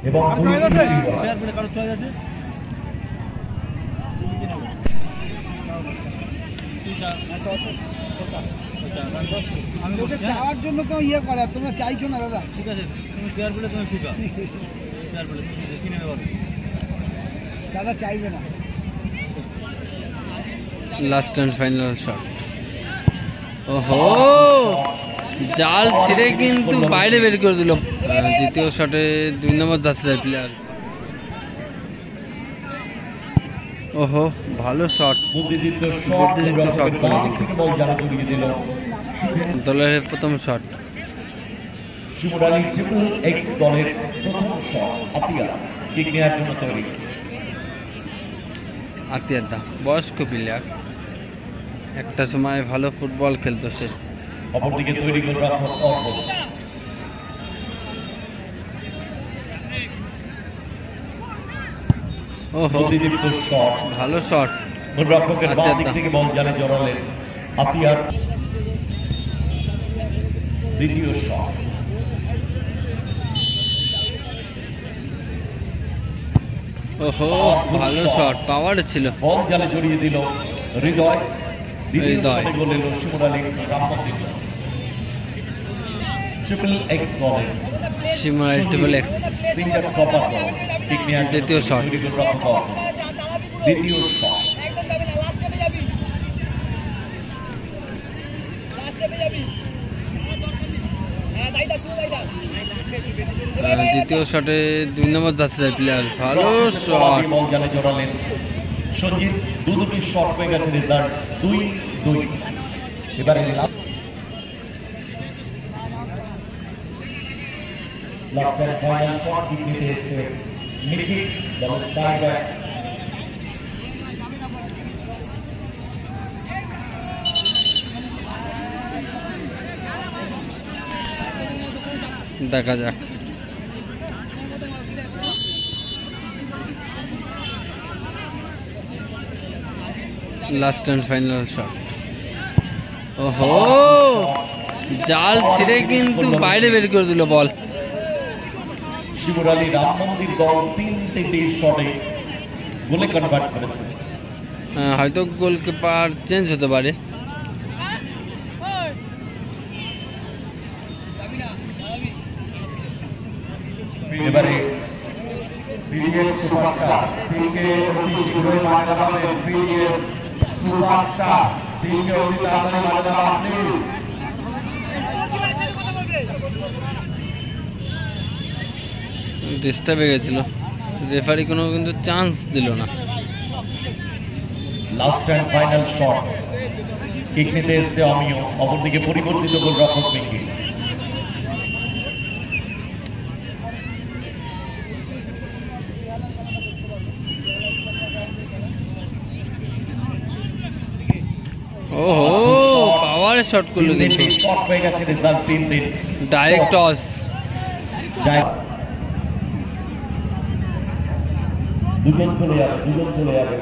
এবং আমি ওকে চাওয়ার জন্য তো ইয়ে করে, তোমরা চাইছো না দাদা। ঠিক আছে, তুমি ফেয়ার বলে তুমি ফিফা ফেয়ার বলে তুমি কি নেবে বলো? দাদা চাইবে না। Last and final shot. ওহো, জাল ছিঁড়ে কিন্তু বাইরে বের করে দিল। দ্বিতীয় শটে 2 নম্বর যাচ্ছে প্লেয়ার। ওহো, ভালো শট, বুদ্ধিদীপ্ত শট দলের প্রথম শট। শিমুরালী ট্রিপল এক্স দলের প্রথম শট। আতিয়ার কিক নেওয়ার জন্য তৈরি। আতিয়ারদা বয়স্ক প্লেয়ার, একটা সময় ভালো ফুটবল খেলতো সে। অপরদিকে তৈরি গোলরক্ষক অর্পণ। ওহো, ভালো শট। গোলরক্ষকের বাঁ দিক থেকে বল জালে জড়ালেন আতিয়ার। দ্বিতীয় শট। ওহো, ভালো শট, পাওয়ার ছিল। বল জালে জড়িয়ে দিল হৃদয়। দ্বিতীয় শটে গোল এলো শিমুরালী রাম মন্দির। ট্রিপল এক্স দলের Shimurali triple x singer stopper দল। কিক নেওয়ার দ্বিতীয় শট। গোলরক্ষক দ্বিতীয় শট। দ্বিতীয় শটে 2 নম্বর যাচ্ছে প্লেয়ার। ভালো শট, বল জালে জড়ালেন সঞ্জিত। দুটি শট হয়ে গেছে, রেজাল্ট 2-2। এবারে last and final shot kick নিতে এসেছে মিকি দলের সাইড ব্যাক। দেখা যাক। Last and final shot. ওহো, জাল ছিঁড়ে কিন্তু বাইরে বের করে দিল বল। শিমুরালী রাম মন্দির দল 3-3 শটে গোলে কনভার্ট করেছে। হয়তো গোলকিপার চেঞ্জ হতে পারে। এবারে বিডিএস সুপারস্টার টিমকে অতি শীঘ্রই মাঠে নামাবেন। বিডিএস সুপারস্টার টিমকে অতি তাড়াতাড়ি মাঠে নামান প্লিজ। ডিস্টার্ব হয়ে গেছিল, রেফারি কোনো কিন্তু চান্স দিল না। Last and final shot kick নিতে এসছে অমিয়। অপরদিকে পরিবর্তিত গোলরক্ষক মিকি। ওহো, পাওয়ার শট করলো কিন্তু। শট হয়ে গেছে, রেজাল্ট 3-3। Direct toss. দুজন চলে যাবে, দুজন চলে যাবে,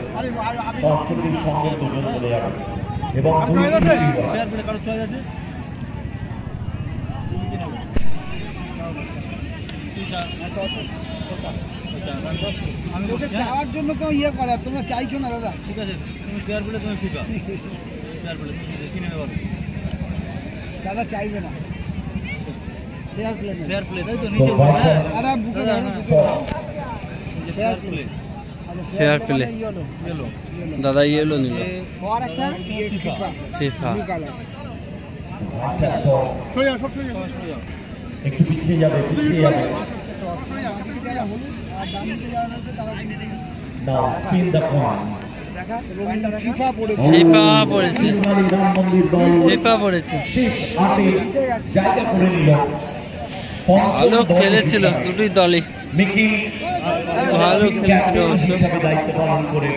সংস্কৃতির সঙ্গে দুজন চলে যাবে এবং আমি ওকে চাওয়ার জন্য তো ইয়ে করে, তোমরা চাইছো না দাদা। ঠিক আছে, তুমি ফেয়ার বলে তুমি ফিফা ফেয়ার বলে তুমি কি নেবে বলো? দাদা চাইবে না। ফেয়ার প্লে, ফেয়ার প্লে তাই তো, নিচে বলবে। আরে বুকে ধরো, বুকে ধরো। Fair play, fair play. দাদা ইয়েলো নিল। আর একটা ফিফা ফিফা ব্লু কালার। একটু পিছিয়ে যাবে, পিছিয়ে যাবে। নাও স্পিন দ্য কয়েন। ফিফা পড়েছে, ফিফা পড়েছে, ফিফা পড়েছে। শেষ 8-এ জায়গা করে নিল। ভালো খেলেছিল দুটোই দলই, মিকি ভালো খেলেছিল অবশ্য। হিসাবে দায়িত্ব পালন করে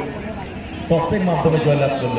টসের মাধ্যমে জয়লাভ করল।